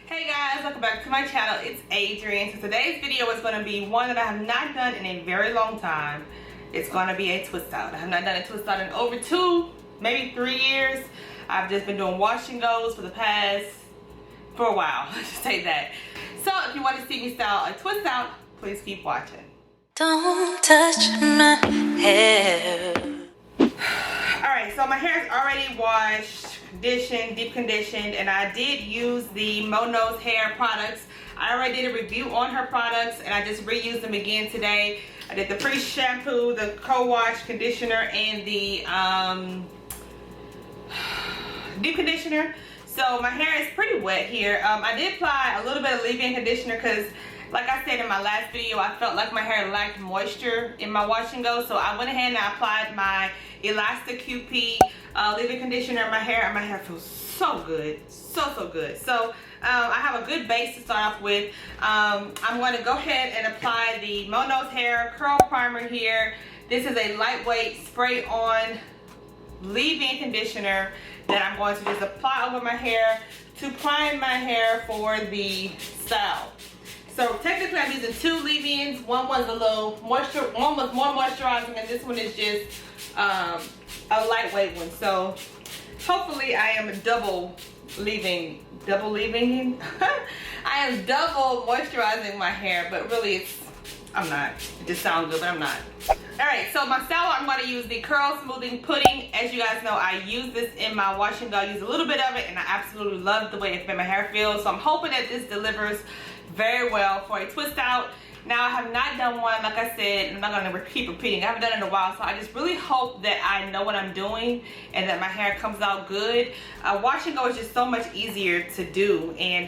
Hey guys, welcome back to my channel. It's Adrianne. So today's video is going to be one that I have not done in a very long time. It's going to be a twist out. I have not done a twist out in over 2, maybe 3 years. I've just been doing wash and goes for a while. Let's just say that. So if you want to see me style a twist out, please keep watching. Don't touch my hair. Alright, so my hair is already washed, conditioned, deep conditioned, and I did use the Mono's hair products. I already did a review on her products and I just reused them again today. I did the pre-shampoo, the co-wash conditioner, and the deep conditioner. So my hair is pretty wet here. I did apply a little bit of leave-in conditioner because, like I said in my last video, I felt like my hair lacked moisture in my wash and go. So I went ahead and I applied my Elastic QP leave-in conditioner in my hair, and my hair feels so good, so good. So I have a good base to start off with. I'm going to go ahead and apply the Mono's hair curl primer here. This is a lightweight spray on leave-in conditioner that I'm going to just apply over my hair to prime my hair for the style. So technically I'm using 2 leave-ins. One was a little moisture, one was more moisturizing, and this one is just a lightweight one. So hopefully I am double leaving. I am double moisturizing my hair, but really I'm not. It just sounds good, but I'm not. Alright, so my style, I'm going to use the Curl Smoothing Pudding. As you guys know, I use this in my wash and go. I use a little bit of it, and I absolutely love the way it made my hair feel. So I'm hoping that this delivers very well for a twist out. Now, I have not done one, like I said, I'm not going to keep repeating. I haven't done it in a while, so I just really hope that I know what I'm doing and that my hair comes out good. Wash and go is just so much easier to do, and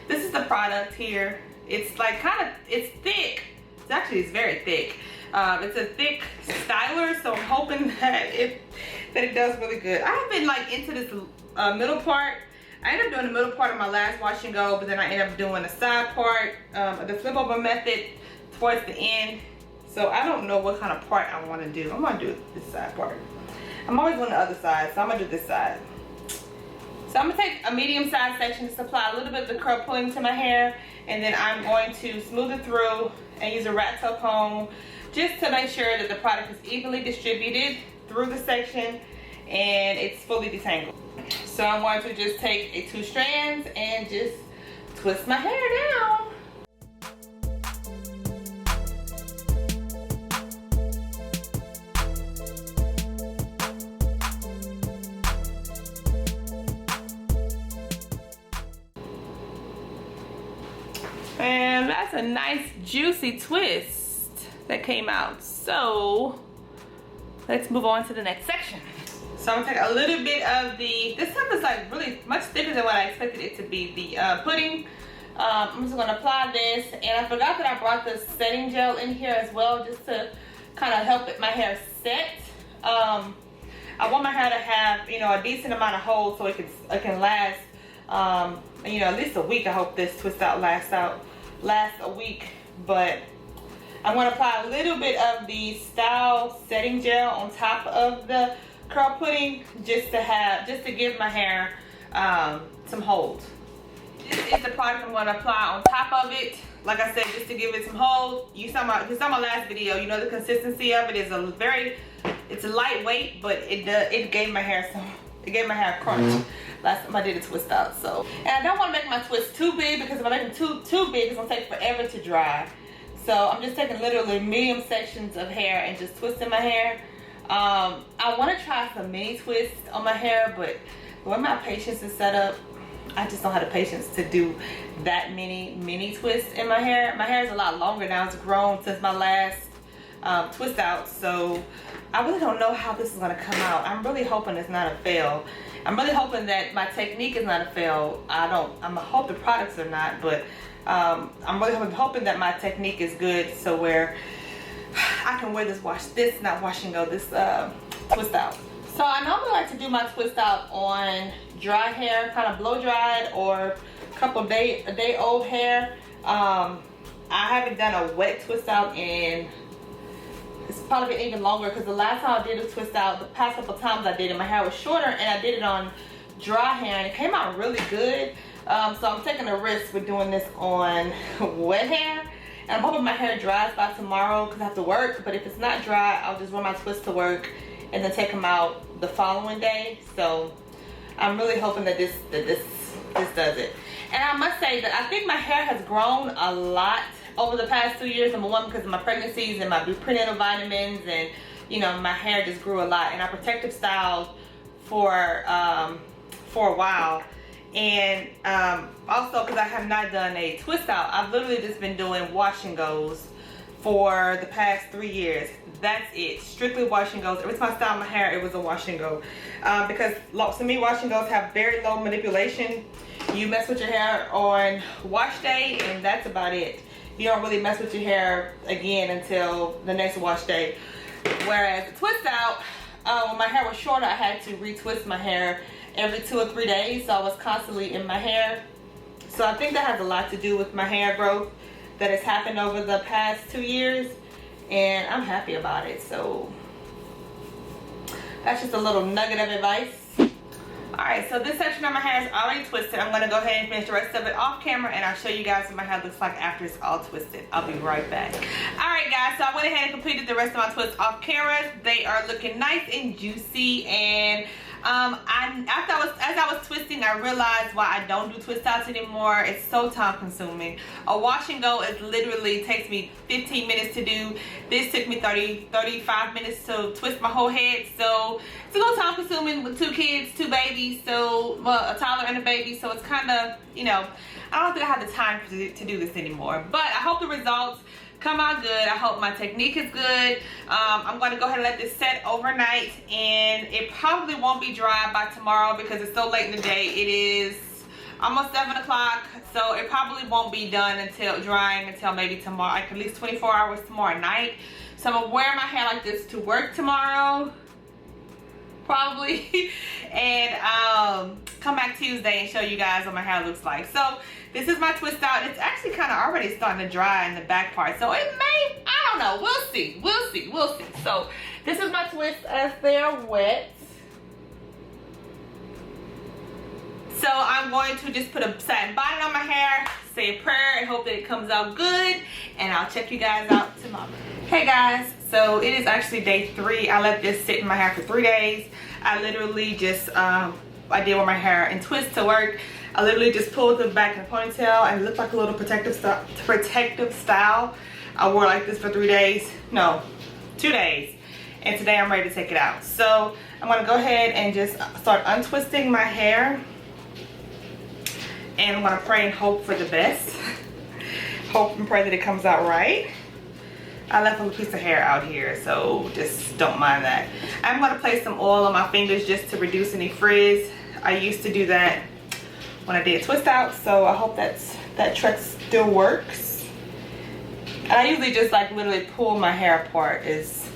this is the product here. It's like it's thick. It's very thick. It's a thick styler, so I'm hoping that it does really good. I have been like into this middle part. I ended up doing the middle part of my last wash and go, but then I ended up doing the side part, the flip over method towards the end. So I don't know what kind of part I want to do. I'm going to do this side part. I'm always on the other side, so I'm going to do this side. So I'm going to take a medium sized section to apply a little bit of the curl pulling to my hair, and then I'm going to smooth it through and use a rat tail comb just to make sure that the product is evenly distributed through the section and it's fully detangled. So I'm going to just take 2 strands and just twist my hair down. And that's a nice juicy twist that came out. So let's move on to the next section. So I'm gonna take a little bit of this stuff is like really much thicker than what I expected it to be, the pudding. I'm just gonna apply this, and I forgot that I brought the setting gel in here as well, just to kind of help my hair set. I want my hair to have, you know, a decent amount of hold so it can last, you know, at least a week. I hope this twist out lasts a week, but I'm gonna apply a little bit of the Style setting gel on top of the curl pudding just to give my hair some hold. This is the product I'm going to apply on top of it. Like I said, just to give it some hold. You saw my last video. You know the consistency of it is it's lightweight, but it gave my hair a crunch last time I did a twist out. So, and I don't want to make my twist too big, because if I make them too big, it's gonna take forever to dry. So I'm just taking literally medium sections of hair and just twisting my hair. I want to try some mini twists on my hair, but the way my patience is set up, I just don't have the patience to do that mini twists in my hair. My hair is a lot longer now. It's grown since my last twist out, so I really don't know how this is going to come out. I'm really hoping it's not a fail. I'm really hoping that my technique is not a fail. I hope the products are not, but I'm really hoping that my technique is good, so where I can wear this twist out. So I normally like to do my twist out on dry hair, kind of blow dried or a day old hair. I haven't done a wet twist out in, it's probably been even longer, because the last time I did a twist out, the past couple times I did it, my hair was shorter, and I did it on dry hair and it came out really good. So I'm taking a risk with doing this on wet hair. And I'm hoping my hair dries by tomorrow because I have to work. But if it's not dry, I'll just run my twists to work and then take them out the following day. So I'm really hoping that this does it. And I must say that I think my hair has grown a lot over the past 2 years. Number one, because of my pregnancies and my prenatal vitamins, and you know, my hair just grew a lot. And I protective styled for a while. And also because I have not done a twist out, I've literally just been doing wash and goes for the past 3 years. That's it, strictly wash and goes. Every time I style my hair, it was a wash and go, because to me, wash and goes have very low manipulation. You mess with your hair on wash day and that's about it. You don't really mess with your hair again until the next wash day. Whereas the twist out, when my hair was shorter, I had to retwist my hair every 2 or 3 days, so I was constantly in my hair. So I think that has a lot to do with my hair growth that has happened over the past 2 years, and I'm happy about it. So that's just a little nugget of advice. Alright, so this section of my hair is already twisted. I'm going to go ahead and finish the rest of it off camera, and I'll show you guys what my hair looks like after it's all twisted. I'll be right back. Alright guys, so I went ahead and completed the rest of my twists off camera. They are looking nice and juicy, and as I was twisting, I realized why I don't do twist outs anymore. It's so time consuming. A wash and go is literally takes me 15 minutes to do. This took me 35 minutes to twist my whole head. So it's a little time consuming with 2 kids, 2 babies, so well, a toddler and a baby. So it's kind of, you know, I don't think I have the time to do this anymore. But I hope the results come out good. I hope my technique is good. I'm going to go ahead and let this set overnight, and it probably won't be dry by tomorrow because it's so late in the day. It is almost 7 o'clock, so it probably won't be done until drying until maybe tomorrow, like at least 24 hours tomorrow night. So I'm gonna wear my hair like this to work tomorrow, probably, and come back Tuesday and show you guys what my hair looks like. So this is my twist out. It's actually kind of already starting to dry in the back part, so it may, I don't know, we'll see. So this is my twist as they're wet. So I'm going to just put a satin bonnet on my hair, say a prayer, and hope that it comes out good, and I'll check you guys out tomorrow. Hey guys, so it is actually day 3. I let this sit in my hair for 3 days. I literally just I did wear my hair in twists to work. I literally just pulled it back in a ponytail and it looked like a little protective style. I wore like this for 3 days, no, 2 days, and today I'm ready to take it out. So I'm gonna go ahead and just start untwisting my hair, and I'm gonna pray and hope for the best. Hope and pray that it comes out right. I left a little piece of hair out here, so just don't mind that. I'm gonna place some oil on my fingers just to reduce any frizz. I used to do that when I did twist out, so I hope that trick still works. And I usually just like literally pull my hair apart is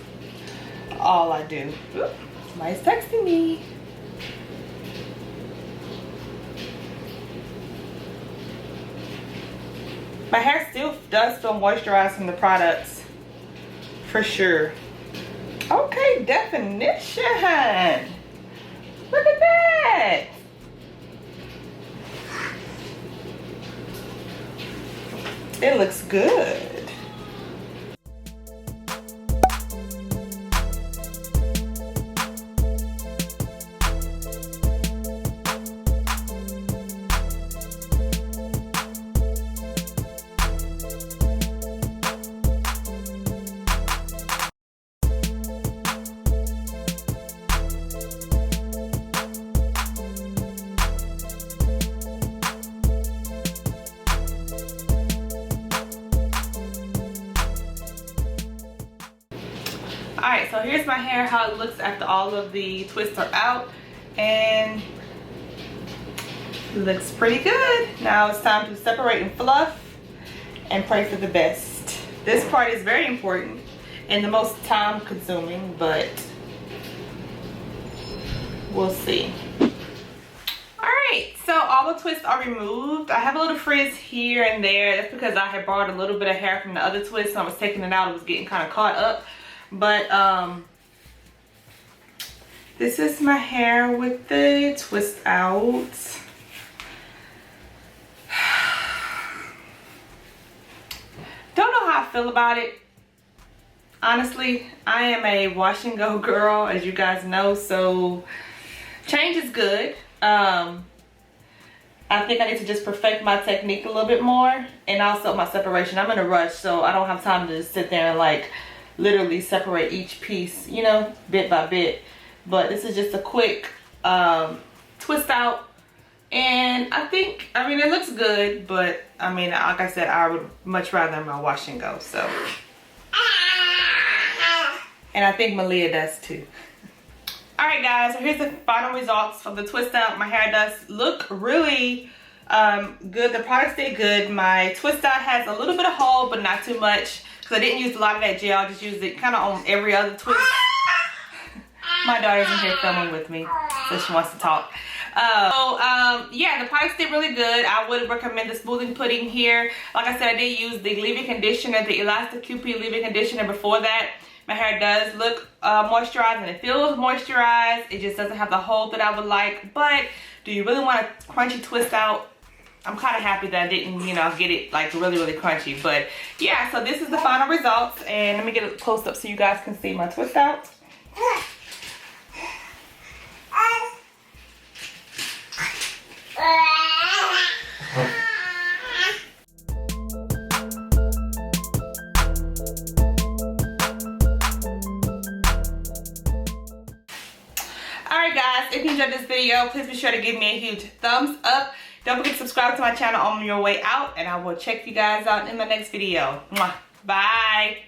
all I do. Oop, somebody's texting me. My hair still does feel moisturized from the products, for sure. Okay, definition. Look at that. It looks good. Alright, so here's my hair, how it looks after all of the twists are out, and it looks pretty good. Now it's time to separate and fluff and pray for the best. This part is very important and the most time consuming, but we'll see. Alright, so all the twists are removed. I have a little frizz here and there. That's because I had borrowed a little bit of hair from the other twist, so I was taking it out. It was getting kind of caught up. But this is my hair with the twist out. feel about it. Honestly, I am a wash and go girl, as you guys know, so change is good. I think I need to just perfect my technique a little bit more, and also my separation. I'm in a rush, so I don't have time to just sit there and like literally separate each piece, you know, bit by bit. But this is just a quick twist out, and I mean it looks good, but I mean, like I said, I would much rather my wash and go. So, and I think Malia does too. Alright guys, so here's the final results of the twist out. My hair does look really good. The product stayed good. My twist out has a little bit of hold, but not too much, because I didn't use a lot of that gel. I just used it kind of on every other twist. My daughter's in here filming with me, so she wants to talk. Yeah, the product stayed really good. I would recommend the smoothing pudding here. Like I said, I did use the leave-in conditioner, the Elastic QP leave-in conditioner before that. My hair does look moisturized, and it feels moisturized. It just doesn't have the hold that I would like. But do you really want a crunchy twist out? I'm kind of happy that I didn't, you know, get it like really, really crunchy. But yeah, so this is the final results. And let me get it close up so you guys can see my twist out. Alright guys, if you enjoyed this video, please be sure to give me a huge thumbs up. Don't forget to subscribe to my channel on your way out, and I will check you guys out in my next video. Mwah. Bye.